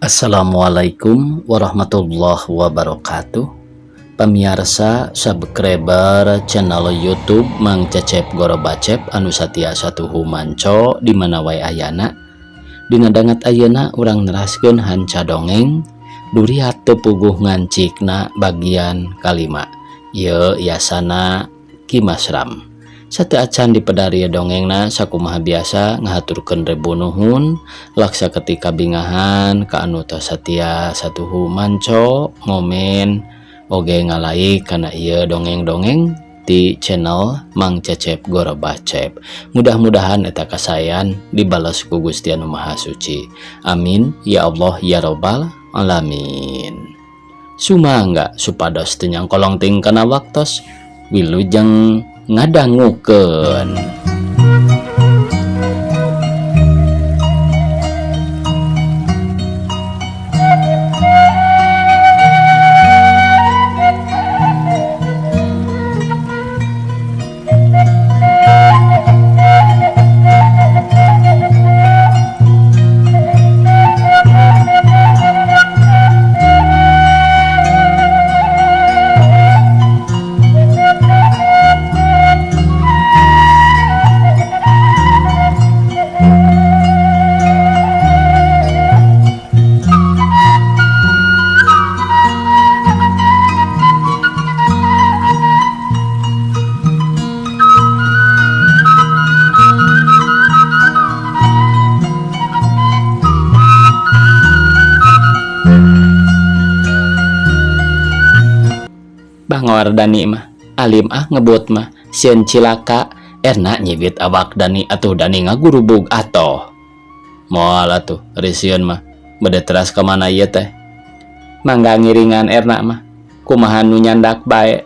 Assalamualaikum warahmatullahi wabarakatuh. Pamirsa subscriber channel YouTube Mang Cecep Goro Bacep anu satia satuhu manco di mana wae ayana. Dina dangat ayeuna urang neraskeun hanca dongeng duriat teu puguh ngancikna bagian kalima. Ieu yasana Kimasram. Sate acan di pedari dongengna sakumaha biasa ngahaturkeun rebu nuhun laksa ketika bingahan ka anu tos satia satuhu manco ngomen oge ngalaik kana ieu dongeng-dongeng di channel Mang Cecep Goro Bacep. Mudah-mudahan eta kasayan dibales ku Gusti Anu Maha Suci. Amin ya Allah ya Rabbal alamin. Sumangga supados teu nyangkolong ting kana waktos wilujeng ngadangukeun. Bangor Dani mah alim ngebut mah sieun cilaka erna nyibit awak Dani atuh Dani ngagurubug atoh. Moal atuh risieun mah bade teras ka mana ieu teh. Mangga ngiringan erna mah kumaha nu nyandak bae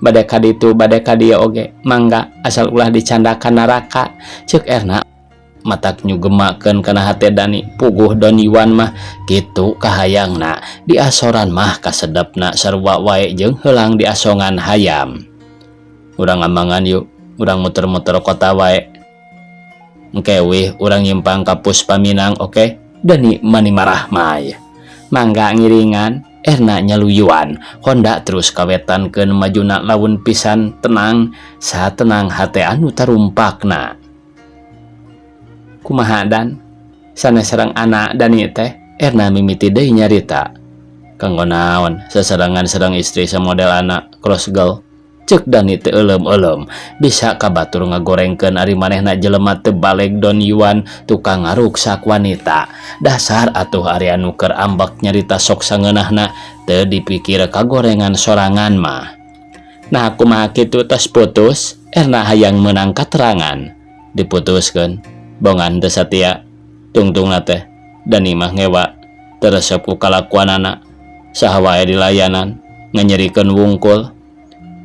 bade ka ditu bade ka dieu oge mangga asal ulah dicandakan neraka ceuk erna matak nyugemakeun kana hate Dani puguh Don Iwan mah kitu kahayangna di asoran mah kasedepna sarua wae jeung heulang di asongan hayam. Urang amangan yuk urang muter-muter kota wae engke weh urang nyimpang ka Puspaminang oke. Dani mani marah mah mangga ngiringan erna nyaluyuan Honda terus kawetankeun majuna laun pisan tenang saha tenang hate anu tarumpakna. Kumaha Dan sanes sareng anak Dani teh erna mimiti deui nyarita. Kanggo naon sasarangan sareng istri samodel anak cross girl ceuk Dani teu euleum-euleum bisa kabatur ngagorengkeun ari manehna jelema teu baleg Don Iwan tukang ngaruksak wanita. Dasar atuh ari anu keur ambek nyarita sok sangeunahna teu dipikir kagorengan sorangan mah. Nah kumaha kitu tos putus erna hayang meunang katerangan diputuskeun bongan teu satia tungtungna teh Dani mah ngewa teresep ku kalakuanana saha wae dilayanan nganyerikeun wungkul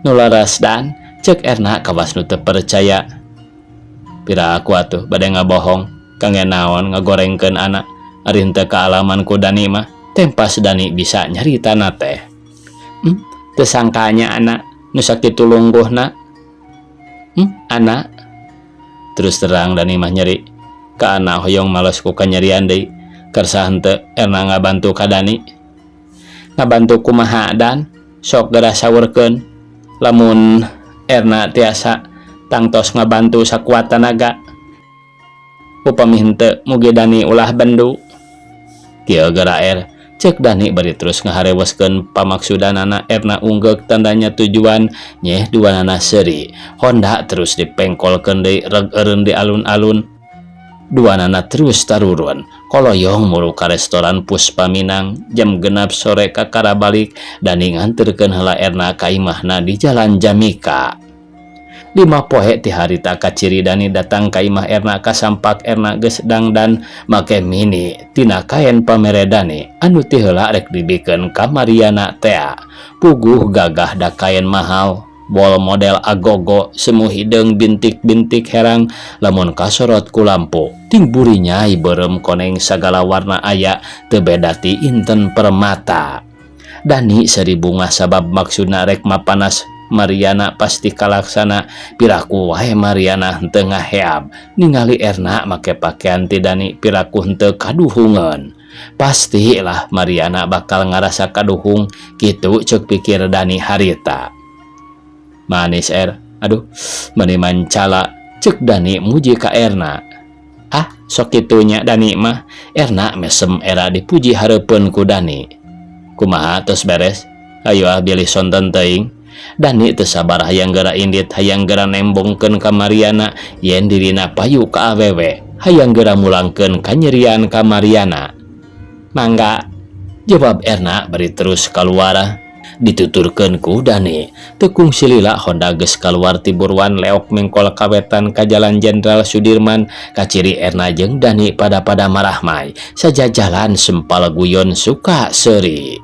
nu laras Dan ceuk erna kawas nu teu percaya. Piraku atuh bade ngabohong kangge naon ngagorengkeun anak ari henteu kaalaman ku Dani mah tempas Dani bisa nyaritana teh. Teu sangkanya anak nu sakitu lungguhna. Anak terus terang Dani mah nyeri ka anak hoyong males ku kanyerian deui kersa henteu erna ngabantu ka Dani. Ngabantu kumaha Dan sok geura saurkeun lamun erna tiasa tangtos ngabantu sakuat tenaga. Upami henteu mugi Dani ulah bendu. Kieu geura ceuk Dani bari terus ngahareweskeun pamaksudanana erna unggek tandanya tujuan nyeh duanana seuri. Honda terus dipengkolkeun deui reg eureun di alun-alun. Duanana terus tarurun koloyong mulu ka restoran Puspaminang jam 6 sore kakara balik Dani nganterkeun heula erna ka imahna di Jalan Jamika. 5 poe ti harita kaciri Dani datang ka imah erna kasampak erna geus dangdan make mini tina kaen pamere Dani anu ti heula rek dibikeun ka Mariana tea. Puguh gagah da kaen mahal bol model agogo semu hideung bintik-bintik herang lamun kasorot ku lampu ting burinya beureum koneng sagala warna aya teu beda ti inten permata. Dani seri bunga sabab maksudna rek mapanas Mariana pasti kalaksana. Piraku wae Mariana henteu ngaheab ningali Erna make pakaian ti Dani piraku henteu kaduhungeun. Pastilah Mariana bakal ngarasa kaduhung gitu cek pikir Dani harita. Manis aduh meni mancala cek Dani muji ka Erna. Ah sok kitunya Dani mah Erna mesem era dipuji hareupeun ku Dani. Kumaha tos beres? Ayo bilih sonten teuing. Dani teu sabar hayang geura indit hayang geura nembongkeun ka Mariana yen dirina payu ka awewe hayang geura mulangkeun kanyerian ka Mariana. Mangga, jawab Erna bari terus kaluar. Dituturkeun ku Dani tekung silila Honda geus kaluar ti buruan leok mengkol kawetan ka Jalan Jenderal Sudirman. Kaciri Erna jeung Dani pada marahmai sajajalan sempal guyon suka seuri.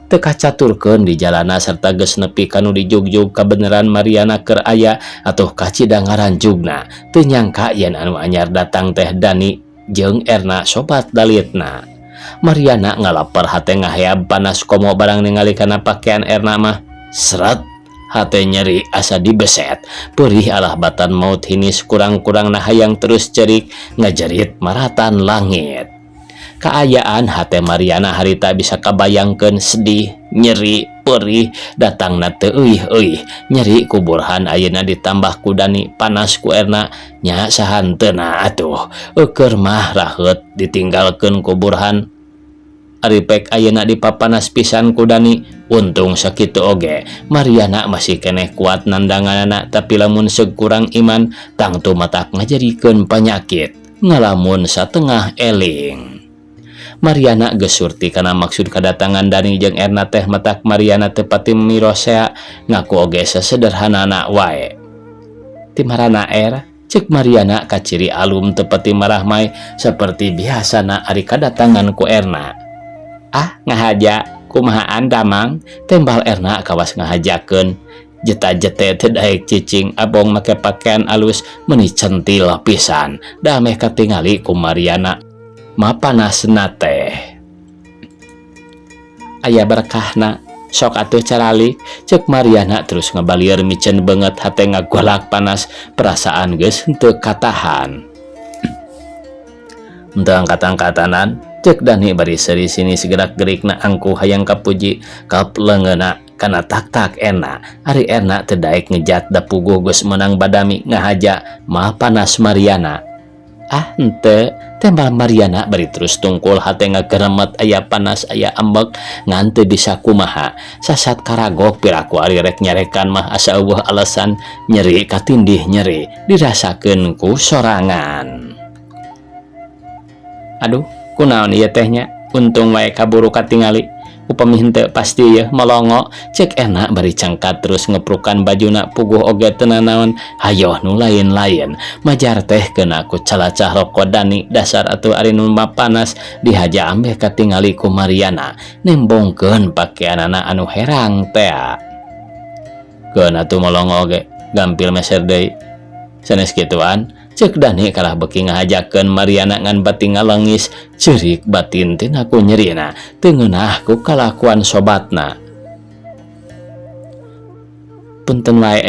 Teu kacaturkeun di jalana serta geus nepi kanu dijugjug kabeneran Mariana keur aya atuh kacidangaran jugna. Teu nyangka yen anu anyar datang teh Dani jeung Erna sobat dalitna. Mariana ngalaper hate ngaheab panas komo barang ningali kana pakaian Erna mah. Seret hate nyeri asa dibeset. Perih alah batan maut hinis kurang-kurang nah hayang terus cerik ngajerit maratan langit. Kaayaan hate Mariana harita bisa kabayangkeun sedih, nyeri, perih, datangna teu euih-euih. Nyeri ku Burhan ayeuna ditambah ku Dani panas ku Erna nya sahanteuna atuh. Keur mah raheut ditinggalkeun ku Burhan. Ari pek ayeuna dipapanas pisan ku Dani, untung sakitu oge Mariana masih keneh kuat nandanganana, tapi lamun seug kurang iman tangtu matak ngajarikeun panyakit ngalamun satengah eling. Mariana geus surti kana maksud kedatangan Dani jeung Erna teh matak Mariana teu pati mirosea ngaku oge sesederhanana wae. Timarana cek Mariana kaciri alum teu pati marahmai saperti biasana ari kadatangan ku Erna. Ah ngahaja kumahaan damang, tembal Erna kawas ngahajakeun. Jeta-jete teu daek cicing abong make pakaian alus meuni centil pisan da meh katingali ku Mariana mapanasna teh. Aya berkahna sok atuh caralik cek Mariana terus ngabalieur micen banget hate ngagolak panas perasaan geus teu katahan. Henteu angkat-angkatanan cek Dani bari seri sini segerak-gerikna angku hayang kapuji kap leungeuna kana tak-tak Erna. Ari Erna teu daek ngejat da puguh geus menang badami ngahaja mah panas Mariana. Ah henteu, tembal Mariana bari terus tungkul hate ngageremet aya panas aya ambek ngan teu bisa kumaha. Sasat karagok piraku ari rek nyarekan mah asa eueuh alasan nyeri katindih nyeri dirasakeun ku sorangan. Aduh, kunaon ieu teh nya? Untung wae kaburu katingali. Upami henteu pasti ya melongo cek Erna bari cangkat terus ngeprukan bajuna puguh oge teu naon. Hayoh nu lain-lain majar teh keuna ku calacah rokok Dani dasar atuh ari nu panas dihaja ambeh katingali ku Mariana nembongkeun pakaianana anu herang teh. Keun atuh melongo oge gampil meser deui sanes kituan cek Dani kalah beki ngahajakeun Mariana ngan bating ngalengis ceurik batin tina ku nyerina teu ngeunah ku kalakuan sobatna. Punten wae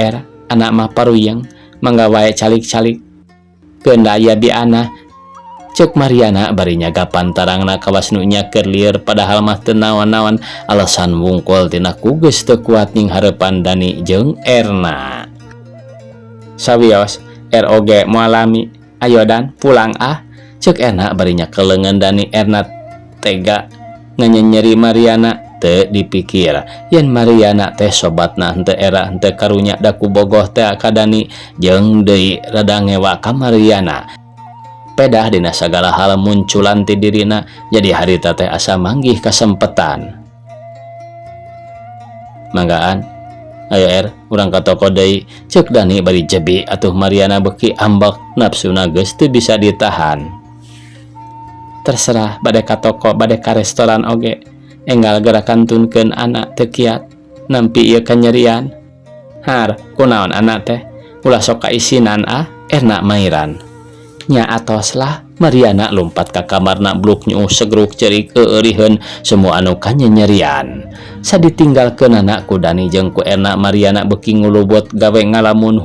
anak mah paruyeng mangga wae calik-calik keun da aya di ana cek Mariana bari nyagapan tarangna kawas nu nya keur lieur padahal mah teu naon-naon alasan wungkul tina ku geus teu kuat ning hareupan Dani jeung Erna. Sawios ROG mualami, ayo Dan pulang ah cek Erna barinya kelengan Dani. Erna tega nganyenyeri Mariana teu dipikir yen Mariana teh sobatna henteu era henteu karunya daku bogoh teh ka Dani jeung deui rada ngewa ka Mariana. Pedah dina sagala hal munculan ti dirina jadi harita teh asa manggih kasempetan. Manggaan ayo urang ka toko deui cek Dani bari jebi atuh Mariana beki ambek nafsuna geus teu bisa ditahan. Terserah bade ka toko bade ka restoran oge enggal gerakan tunkeun anak teu kiat nampi ieu kanyerian. Har kunaon anak teh ulah sok kaisinan ah Erna mairan. Nya atos lah Mariana lompat ka kamarna bluk nyuh segruk cerik euriheun semua anu kanyerian. Saditinggalkeun anak ku Dani jeung ku Erna Mariana beuki ngulubot gawe ngalamun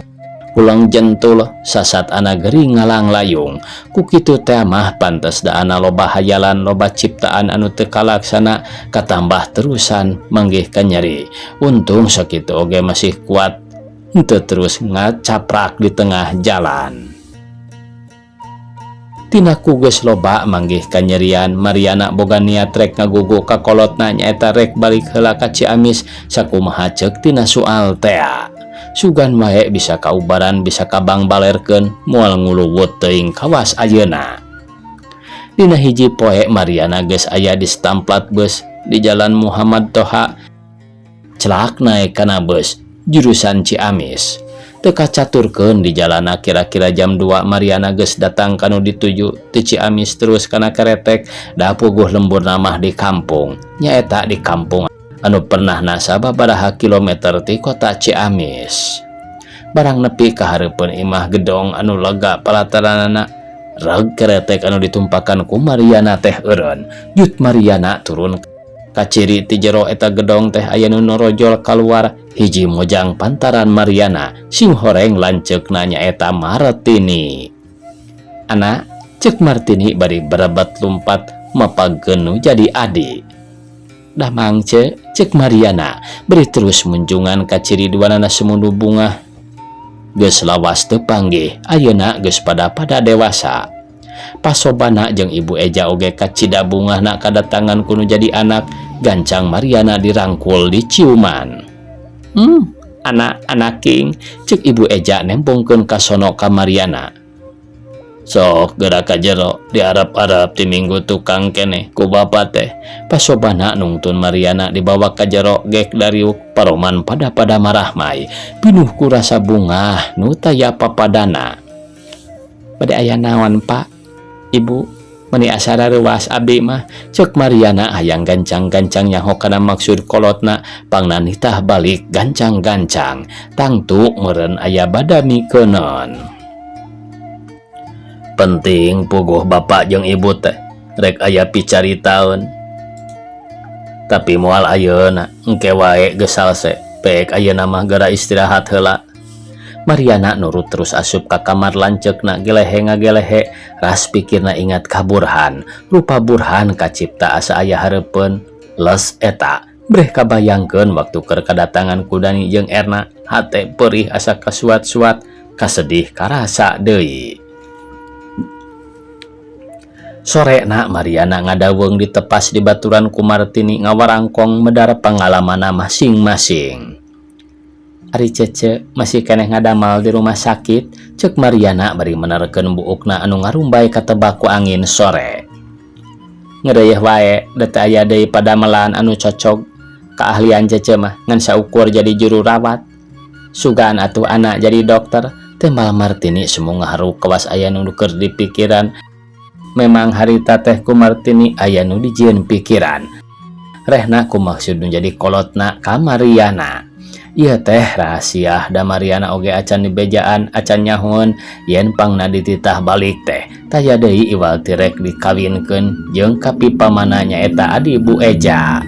pulang jentul sasat anak gering ngalang layung ku kitu teh mah pantes da ana loba hayalan loba ciptaan anu teu kalaksana katambah terusan manggih ka nyeri. Untung sakitu oge masih kuat henteu terus ngacaprak di tengah jalan. Tina ku geus loba manggih kanyerian, Mariana boga niat rek ngagugu ka kolotna nyaeta rek balik heula ka Ciamis sakumaha ceuk tina soal teh. Sugan wae bisa kaubaran bisa kabang balerkeun moal nguluwut teuing kawas ayeuna. Dina hiji poe Mariana geus aya di stampat bus di Jalan Muhammad Toha. Celak naik kana bus jurusan Ciamis. Teka caturkeun di jalana kira-kira jam 2 Mariana geus datang kanu dituju ti Ciamis terus kana keretek da puguh lembur namah di kampung nyaeta di kampung anu pernah sababaraha kilometer ti kota Ciamis. Barang nepi ka hareupeun imah gedong anu lega palataranana reg keretek anu ditumpakan ku Mariana teh eureun. Jut Mariana turun ka ciri ti jero eta gedong teh aya nu norojol kaluar hiji mojang pantaran Mariana sing horeng lanceuk nanya eta Martini. Anak cek Martini bari berebat lumpat mapagkeun jadi adik. Dah mangce cek Mariana beri terus munjungan ka ciri duanana semundu bunga geus lawas teu panggih ayeuna geus pada dewasa. Pasobana jeung Ibu Eja oge kacida bungahna kadatangan kuno jadi anak gancang Mariana dirangkul diciuman. Anak king cek Ibu Eja nempungkeun ka sono ka Mariana. Sok gerak ka jero diarap-arap ti minggu tukang kene ku bapa teh. Pasobana nungtun Mariana dibawa ka jero gek dariuk paroman pada marah mai pinuh ku rasa bunga nu taya papadana. Bade aya naon Pak Ibu meni asara ruas abdi mah cek Mariana hayang gancang-gancang nyaho kana maksud kolotna pangna nitah balik gancang-gancang tangtu meureun aya badami keunon. Penting puguh bapak jeung ibu teh rek aya picaritaeun. Tapi moal ayeuna engke wae geus salse pek ayeuna mah gara istirahat heula. Mariana nurut terus asup ka kamar lanceukna gelehe ngagelehe ras pikirna ingat ka Burhan. Rupa Burhan kacipta asa aya hareupeun les eta breh kabayangkeun waktu keur kadatangan ku Dani jeung Erna hate perih asa kasuat-suat kasedih karasa deui. Sorena Mariana ngadaweung ditepas di baturan ku Martini ngawarangkong medar pangalamana masing-masing. Ari Cece masih keneh ngadamal di rumah sakit cek Mariana bari menerkeun buukna anu ngarumbay katebak ku angin sore. Ngeureuh wae da teu aya deui padamelan anu cocok keahlian Cece mah ngan saukur jadi juru rawat. Sugan atuh anak jadi dokter. Tembal Martini semua ngaharu kawas aya nu keur di pikiran. Memang harita teh ku Martini aya nu dijieun pikiran. Rehna ku maksud nu jadi kolotna ka Mariana. Ieu teh rahasia da Mariana oge acan dibejaan acan nyahoon yen pangna dititah balik teh taya deui iwal tirek dikawinkeun jeung kapipamana nyaeta adi Bu Eja.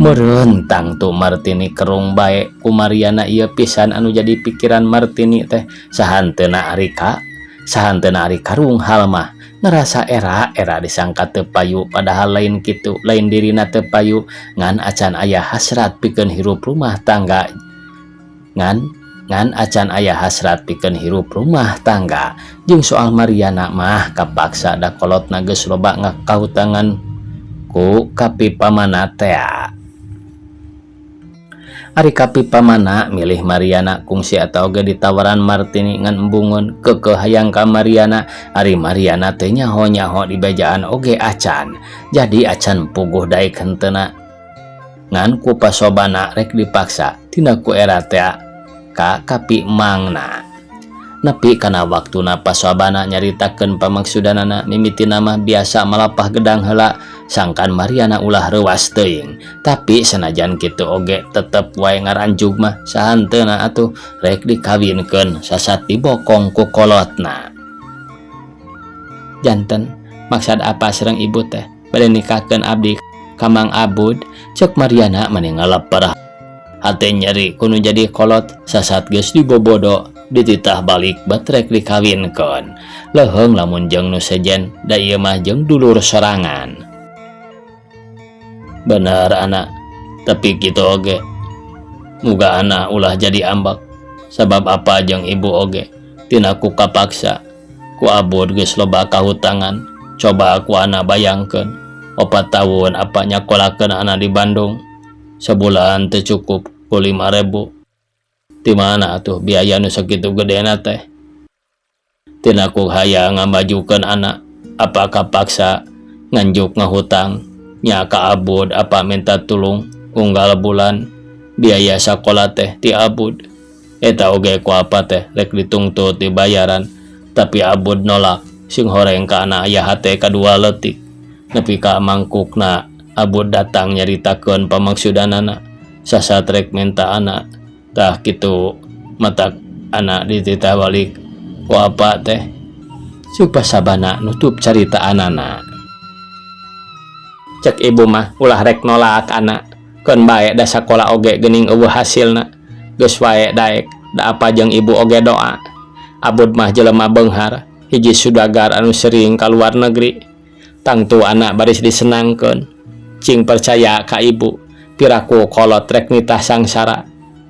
Meureun tangtu Martini kerung bae ku Mariana ieu pisan anu jadi pikiran Martini teh sahanteuna ari karung hal mah ngerasa era disangka teu payu padahal lain kitu lain dirina teu payu ngan acan aya hasrat pikeun hirup rumah tangga ngan acan aya hasrat pikeun hirup rumah tangga jeung soal Mariana mah kapaksa da kolotna geus loba ngakautangan ku kapipamana teh. Ari kapipamana milih Mariana kungsi atau ge ditawaran Martini ngan embungeun kekeh hayang ka Mariana. Ari Mariana teh nyaho-nyaho di bejaan oge acan. Jadi acan puguh daek henteuna ngan ku pasobana rek dipaksa tina ku era teh ka kapi mangna. Nepi kana waktuna pasobana nyaritakeun pamaksudanana mimitina mah biasa malapah gedang heula sangkan Mariana ulah reuas teuing. Tapi sanajan kitu oge tetep wae ngaranjug mah sahanteuna atuh rek dikawinkeun sasat dibokong ku kolotna. Janten maksud apa sareng ibu teh bade nikahkeun abdi ka Mang Abud cek Mariana meni ngaleper hate nyeri kudu jadi kolot sasat geus dibobodo dititah balik batrek dikawinkeun leuheung lamun jeung nu sejen da ieu mah jeung dulur sorangan. Bener anak, tapi kitu oge muga anak ulah jadi ambak sabab apa jeung ibu oge tina ku kapaksa ku abud geus loba kahutangan. Coba aku anak bayangkeun 4 tahun apa nyakolakeun anak di Bandung sebulan teu cukup ku 5.000 di mana atuh biaya nu sakitu gedena teh. Tina ku hayang ngamajukeun anak apa kapaksa nganjuk ngahutang nya ka abud apa minta tulung unggal bulan biaya sakola teh ti abud eta oge ku apa teh rek ditungtut dibayaran tapi abud nolak sing horeng ka anak aya hate kadua leutik nepi ka mangkukna abud datang nyaritakeun pamaksudanana sasat rek minta anak tah kitu matak anak dititah balik ku apa teh supaya sabana nutup carita anana. Cek ibu mah ulah rek nolak anak keun bae da sakola oge geuning eueuh hasilna geus wae daek da apa jeung ibu oge doa. Abud mah jelema beunghar hiji sudagar anu sering ka luar negeri tangtu anak baris disenangkeun cing percaya ka ibu piraku kolot rek nitah sangsara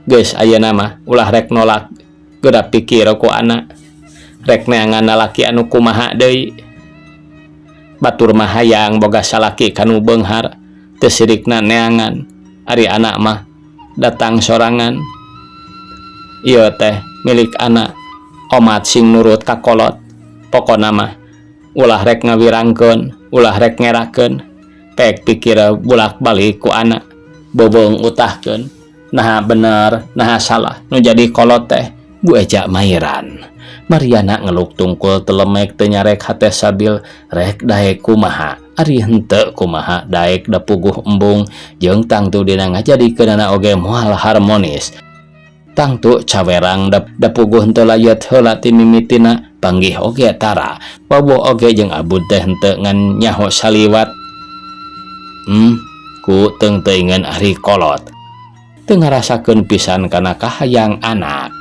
geus ayeuna mah ulah rek nolak geura pikir ku anak rek neangan lalaki anu kumaha deui. Batur mah hayang boga salaki kanu beunghar teu sirikna neangan ari anak mah datang sorangan. Ieu teh milik anak omat sing nurut ka kolot. Pokona mah ulah rek ngawirangkeun ulah rek ngerakeun pek pikir bulak balik ku anak bobeung utahkeun naha bener naha salah nu jadi kolot teh Bu Eja Mairan. Mariana ngeluk tungkul telemek teu nyarek hate sabil rek daek kumaha ari henteu kumaha daek da puguh embung jeung tangtu dina ngajadikeunana oge moal harmonis. Tangtu cawerang da puguh henteu layet heula ti mimitina panggih oge tara wabuh oge jeung abud teh henteu ngan nyaho saliwat. Ku teung-teungeun ari kolot teu ngarasakeun pisan kana kahayang anak.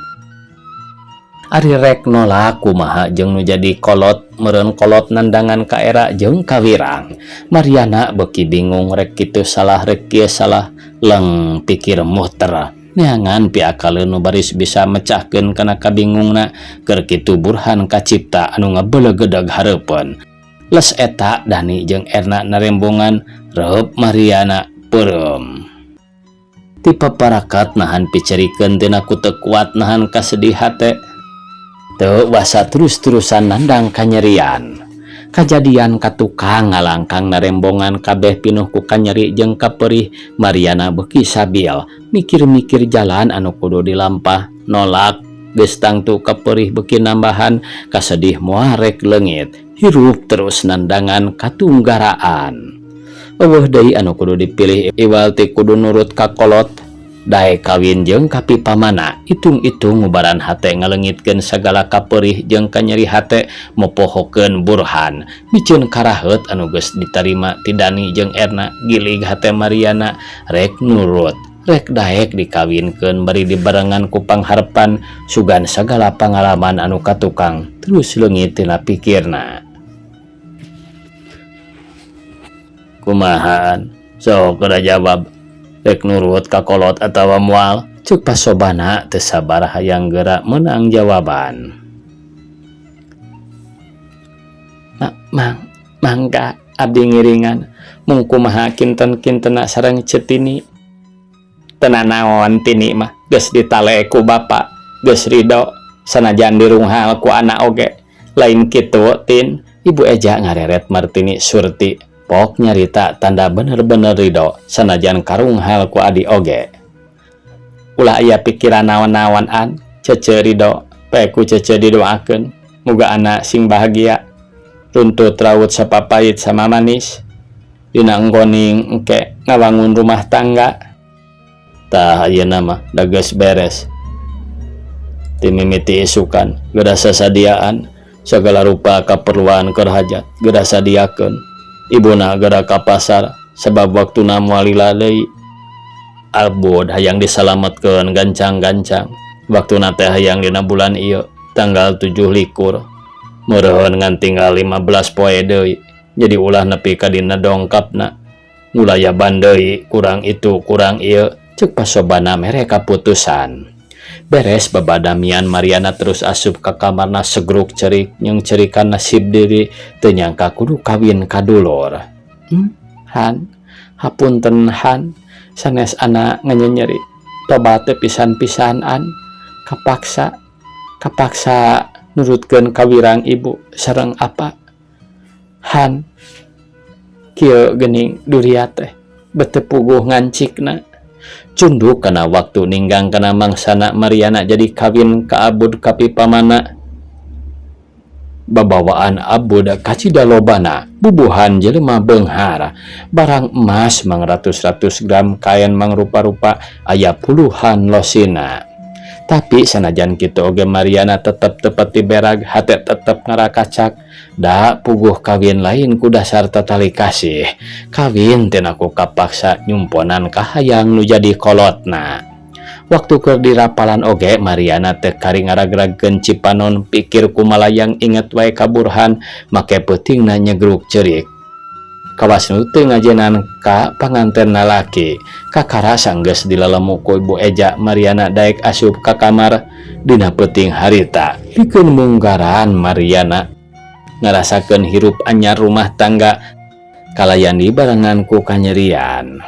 Ari rek nolak kumaha jeung nu jadi kolot meureun kolot nandangan ka era jeung kawirang. Mariana beuki bingung rek kitu salah rek kieu salah leng pikir muter neangan piakaleun nu baris bisa mecahkeun kana kabingungna keur kitu burhan kacipta anu ngabeuleugeudeg hareupeun. Les eta Dani jeung Erna narembongan reup Mariana peureum. Ti paparakat nahan picerikeun tina ku teu kuat nahan kasedih hate. Teu wasa terus-terusan nandang kanyerian. Kajadian katukang ngalangkang narembongan kabeh pinuh ku kanyeri jeung kaperih. Mariana beuki sabil mikir-mikir jalan anu kudu dilampah nolak geus tangtu kaperih beuki nambahan kasedih moal rek leungit hirup terus nandangan katunggaraan. Eueuh deui anu kudu dipilih iwal ti kudu nurut ka kolot daek kawin jeung kapipamana itung-itung ngubaran hate ngaleungitkeun sagala kaperih jeung kanyeri hate mopohokeun burhan micieun karaheut anu geus ditarima ti Dani jeung Erna gilig hate Mariana rek nurut rek daek dikawinkeun bari dibarengan ku pangharepan sugan sagala pangalaman anu katukang terus leungit tina pikirna. Kumahaan sok kada jawab rek nurut ka kolot atawa moal ceuk pasobana teu sabar hayang geura meunang jawaban. Mangga abdi ngiringan mung kumaha kinten-kintena sareng Cetini. Tenan naon Tini mah geus ditale ku bapa geus ridho sanajan dirunghal ku anak oge. Lain kitu Tin, Ibu Eja ngareret Martini Surti pok nyarita tanda bener-bener ridho sanajan karunghal ku adi oge. Ulah aya pikiran naon-naon an Cece ridho pek ku Cece didoakeun muga anak sing bahagia runtut raut sapapait sama manis dina enggoning engke ngawangun rumah tangga. Tah ayeuna mah da geus beres ti mimiti isukan geura sasadiaan sagala rupa kaperluan keur hajat geura sadiakeun. Ibuna geura ka pasar sebab waktuna moal lila deui. Abud hayang disalametkeun gancang-gancang. Waktu nate hayang dina bulan ieu tanggal 7 likur. Meureun ngan tinggal 15 poe deui. Jadi ulah nepi ka dina dongkapna. Ngulayaban deui kurang itu kurang ieu ceuk pasobana mere kaputusan. Beres babadamian Mariana terus asup ka kamarna segruk cerik jeung cerikan nasib diri teu nyangka kudu kawin kadulur. Han, hapunten Han, sanes anak nganyenyeri. Tobat teh pisan-pisanan, kapaksa nurutkeun kawirang ibu sareng apa. Han, kieu geuning Duria teh bete puguh ngancikna. Cunduk kana waktu ninggang kana mangsana Mariana jadi kawin ka Abud kapi pamana. Babawaan Abud kacida lobana bubuhan jelema beunghar, barang emas mang ratus-ratus gram, kain mang rupa-rupa, aya puluhan losina. Tapi sanajan kitu oge Mariana tetep tepeti berag, hate tetep ngarakacak. Da puguh kawin lain ku dasar tatali kasih. Kawin teu aku kapaksa nyumponan kahayang nu jadi kolotna. Waktu keur dirapalan oge Mariana teh kari ngaragragkeun cipanon, pikir kumalayang inget wae kaburhan, make peutingna nyegruk cerik. Kawas nu teu ngajenan ka panganten lalaki. Kakara sanggeus dilelemu ku Ibu Eja, Mariana daek asup ka kamar. Dina peuting harita pikeun munggaran Mariana ngarasakeun hirup anyar rumah tangga kalayan dibarengan ku kanyerian.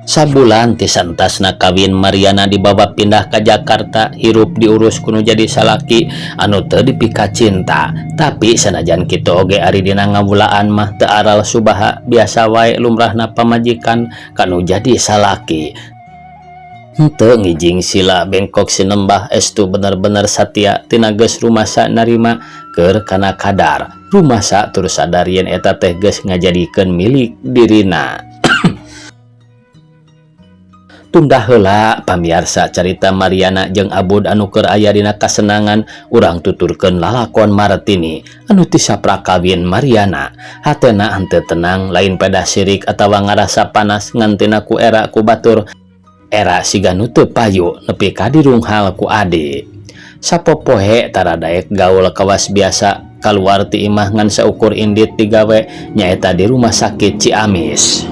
Sabulan ti santasna kawin Mariana dibawa pindah ka Jakarta, hirup diurus kuno jadi salaki anu teu dipika cinta. Tapi sanajan kitu oge ari dina ngawulaan mah teu aral subaha, biasa wae lumrahna pamajikan kanu jadi salaki. Henteu ngijing sila bengkok sinembah estu bener-bener satia tina geus rumasa narima keur kana kadar. Rumasa terus sadar yen eta teh geus ngajadikeun milik dirina. Tunda heula pamiarsa carita Mariana jeung Abud anu keur aya dina kasenangan, urang tuturkeun lalakon Martini anu tisaprak kawin Mariana. Hatena henteu tenang, lain pedah sirik atawa ngarasa panas ngantina ku era ku batur. Era siga nu teu payu nepi ka dirunghal ku adi. Sapopoe tara daek gaul kawas biasa kaluar ti imah ngan saukur indit digawe nyaeta di rumah sakit Ciamis.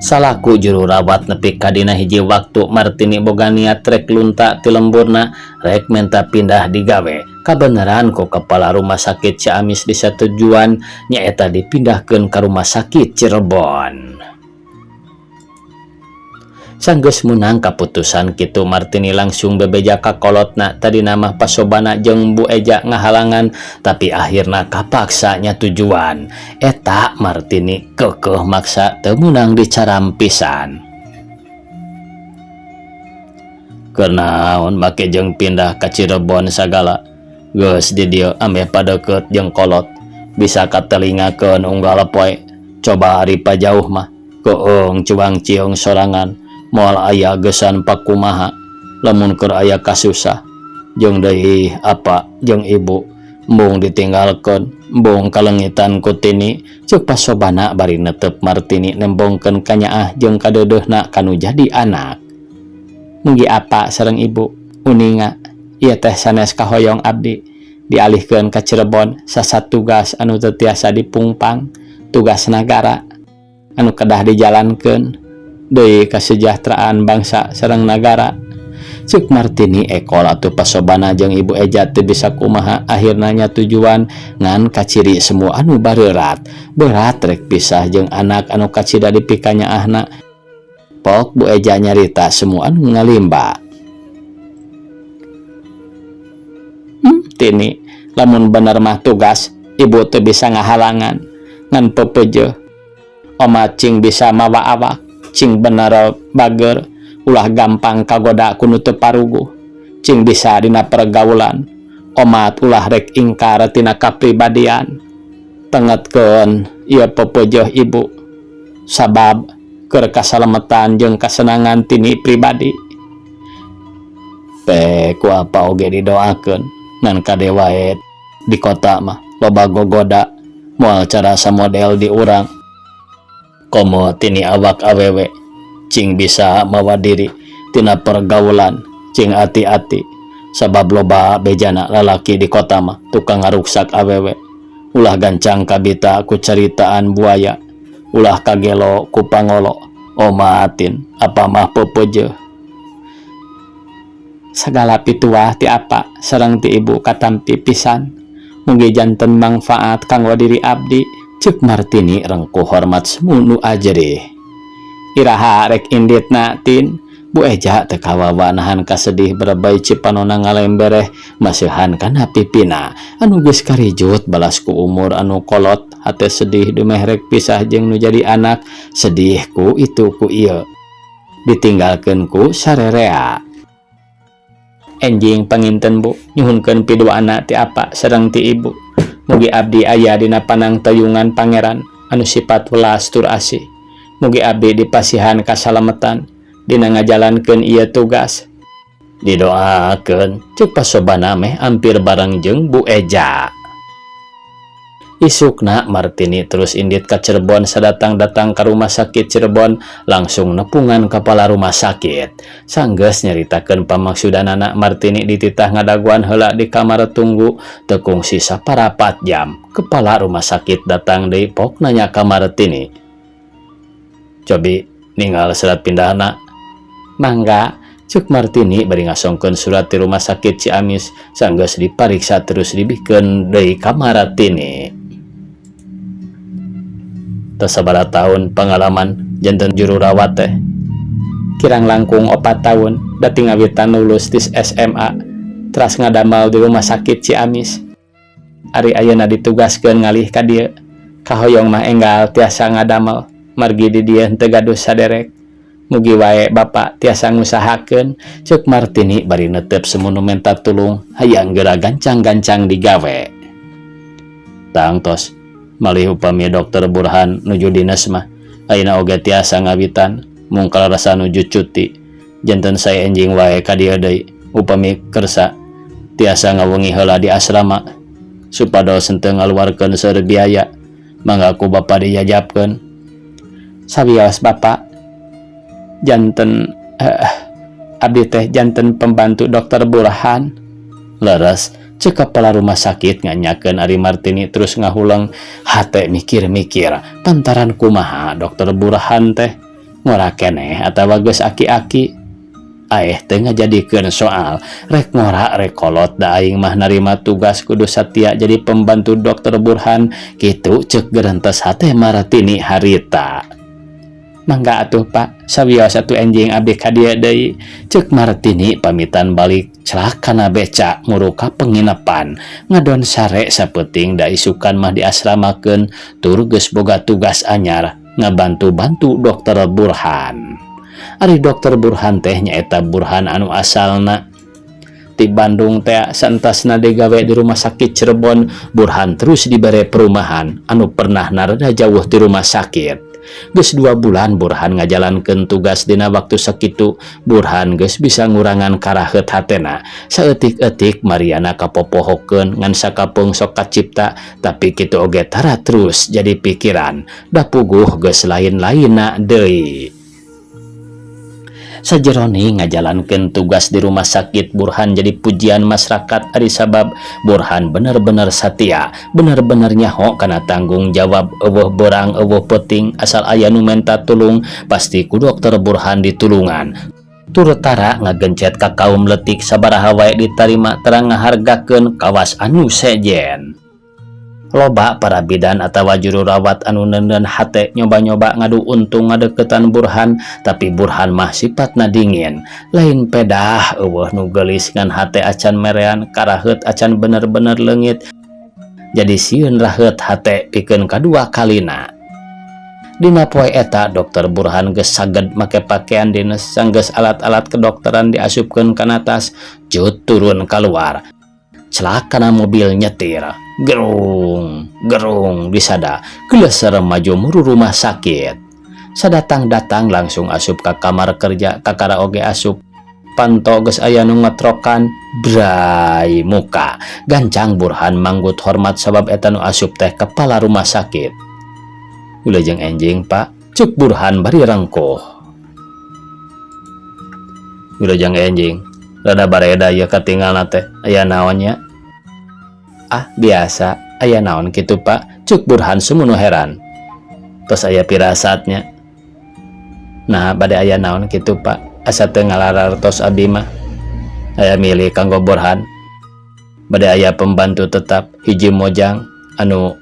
Salaku juru rawat nepi ka dina hiji waktu Martini boga niat rek lunta ti lemburna, rek menta pindah digawe. Kabeneran ku kepala rumah sakit Ciamis disetujuan nyaeta dipindahkeun ka rumah sakit Cirebon. Sanggeus menang kaputusan kitu Martini langsung bebeja ka kolotna, tadi nama pasobana jeung Bu Eja ngahalangan, tapi akhirna kapaksa nya tujuan. Eta Martini kekeh maksa teu meunang dicaram pisan. Keur naon make jeung pindah ka Cirebon sagala. Geus di dieu ameh padeukeut jeung kolot, bisa katelingakeun unggal poe. Coba ari pajauh mah keung cuang ciung sorangan. Moal aya gesan pakumaha lamun keur aya kasusah jeung deui apa jeung ibu embung ditinggalkeun embung kalengitan ku tini ceuk pasobana bari netep Martini nembongkeun ka nyaah jeung kadeudeuhna kanu jadi anak. Munggi apa sareng ibu uninga ieu teh sanes kahoyong abdi dialihkeun ka Cirebon sasat tugas anu teu tiasa dipungpang, tugas nagara anu kedah dijalankeun deui kasejahteraan bangsa sareng nagara. Ceuk Martini ekol atuh pasobana jeung Ibu Eja teu bisa kumaha, akhirna nya tujuan ngan kaciri semua anu bareurat. Berat rek pisah jeung anak anu kacida dipika nyaahna. Pok Bu Eja nyarita semua anu ngalimba. Tini lamun bener mah tugas ibu teu bisa ngahalangan ngan pepeujeuh. Oma cing bisa mawa awak, cing bener bager, ulah gampang kagoda ku nu teu paruguh, cing bisa dina pergaulan, omat ulah rek ingkar tina kapribadian. Tengetkeun ieu pepeujeuh ibu, sabab keur kasalametan jeung kasenangan tini pribadi. Ku apa oge didoakeun ngan kade wae di kota mah loba gogoda moal cara samodel di urang. Komo tini awak awewe cing bisa mawa diri tina pergaulan, cing hati-hati sabab loba bejana lalaki di kota mah tukang ngaruksak awewe. Ulah gancang kabita ku ceritaan buaya, ulah kagelo ku pangolo, omatin apa mah pepeje. Segala pituah ti apa sareng ti ibu katampi pisan, mugi janten manfaat kanggo diri abdi, ceuk Martini rengkuh hormat semunu aja deh. Iraha rek inditna tin, Bu Eja teu kawawa nahan kasedih berebay cipanona ngalembereh maseuhan kana pipina anu geus karijut balas ku umur anu kolot, hate sedih dumeh rek pisah jeung nu jadi anak, sedih ku itu ku ieu ditinggalkeun ku sarerea. Enjing panginten Bu, nyuhunkeun piduana ti apa sareng ti ibu, mugi abdi aya dina panang tayungan pangeran anu sifat welas tur asih, mugi abdi dipasihan kasalametan dina ngajalankeun ieu tugas. Didoakeun, ceuk pasobana meh ampir bareng jeung Bu Eja. Isukna Martini terus indit ka Cirebon, sadatang-datang ka rumah sakit Cirebon langsung nepungan kepala rumah sakit. Sanggeus nyaritakeun pamaksudanana, Martini dititah ngadaguan heula di kamar tunggu teu kungsi saparapat jam. Kepala rumah sakit datang deui pok nanya ka Martini, "Cobi ninggal surat pindahna?" "Mangga," cuk Martini bari ngasongkeun surat di rumah sakit Ciamis. Sanggeus dipariksa terus dibikeun deui ka Martini. Teu sabaraha taun pengalaman janten juru rawat teh, kirang langkung 4 tahun dati ngawitan lulus tis SMA teras ngadamel di rumah sakit Ciamis. Ari ayeuna ditugaskeun ngalih ka dieu, kahoyong mah enggal tiasa ngadamel, margi di dieu teu gaduh saderek. Mugi wae Bapak tiasa ngusahakeun, ceuk Martini bari neuteup semunu menta tulung hayang geura gancang-gancang digawe. Tangtos malih upami Dokter Burhan nuju dinas mah ayeuna oge tiasa ngawitan, mung rasa nuju cuti janten saya enjing wae ka dieu deui upami kersa tiasa ngawengi heula di asrama supados henteu ngaluarkeun seueur biaya. Mangga ku Bapa dijajabkeun." "Sawios Bapak, janten abdi teh janten pembantu Dokter Burhan." "Leres," cek kepala rumah sakit nganyakeun ari Martini terus ngahulang hate mikir-mikir pantaran kumaha Dokter Burhan teh ngora keneh atawa geus aki-aki. Aeh teh ngajadikeun soal rek ngora rek kolot da aing mah narima tugas kudu satia jadi pembantu Dokter Burhan kitu, ceuk geurentes hate Martini harita. "Mangga atuh Pak, sawios atuh enjing abdi ka dieu deui," ceuk Martini pamitan balik celah kana beca nguruka penginapan. Ngadon sare sapeuting da isukan mah diasramakeun tur geus boga tugas anyar ngabantu-bantu Dokter Burhan. Ari Dokter Burhan teh nyaeta Burhan anu asalna ti Bandung teh, saentasna digawe di rumah sakit Cirebon, Burhan terus dibere perumahan anu pernah narada jauh ti rumah sakit. Geus 2 bulan Burhan ngajalankeun tugas dina waktu sakitu, Burhan geus bisa ngurangan karaheut hatena. Saeutik-eutik Mariana kapopohokeun ngan sakapeung sok kacipta, tapi kitu oge tara terus jadi pikiran, da puguh geus lain-lainna deui. Sajeroni ngajalankeun tugas di rumah sakit, Burhan jadi pujian masyarakat ari sabab Burhan bener-bener satia, bener-bener nyaho kana tanggung jawab. Eueuh borang eueuh peuting asal aya nu menta tulung pasti ku Dokter Burhan ditulungan. Turutara ngagencet ka kaum leutik sabaraha wae ditarima terang ngahargakeun kawas anu sejen. Loba para bidan atawa juru rawat anu neundeun hate nyoba-nyoba ngadu untung ngadeukeutan Burhan, tapi Burhan mah sipatna dingin, lain pedah eueuh nu geulis ngan hate acan merean, karaheut acan bener-bener leungit. Jadi sieun raheut hate pikeun kadua kalina. Dina poe eta Dokter Burhan geus saged make pakaian dinas, sanggeus alat-alat kedokteran diasupkeun kana tas, cut turun kaluar. Celak kana mobil nyetir, gerung disada geleseur maju muru rumah sakit. Sadatang-datang langsung asup ka kamar kerja, kakara oge asup. Panto geus aya nu ngetrokan bray muka. Gancang Burhan manggut hormat sabab eta nu asup teh kepala rumah sakit. "Wilujeng enjing Pak," cuk Burhan bari rengkuh. Wilujeng enjing rada bareda ya katinggalna teh aya naonnya. Ah biasa aya naon kitu Pak, cuk Burhan sumunu heran. Tos aya pirasatnya. Nah bade aya naon kitu Pak, asa teu ngalarartos abdi mah. Aya milih kanggo Burhan. Bade aya pembantu tetap hiji mojang anu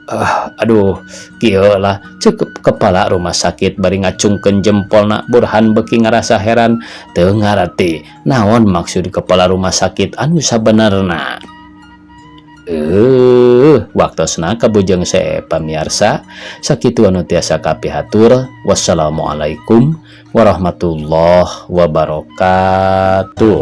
aduh kieu lah cukup kepala rumah sakit bari ngacungkeun jempolna. Burhan beuki ngarasa heran teu ngarti naon maksud kepala rumah sakit anu sabenerna. Waktosna kabujeng se pamirsa sakitu anu tiasa kapihatur. Wassalamualaikum warahmatullahi wabarakatuh.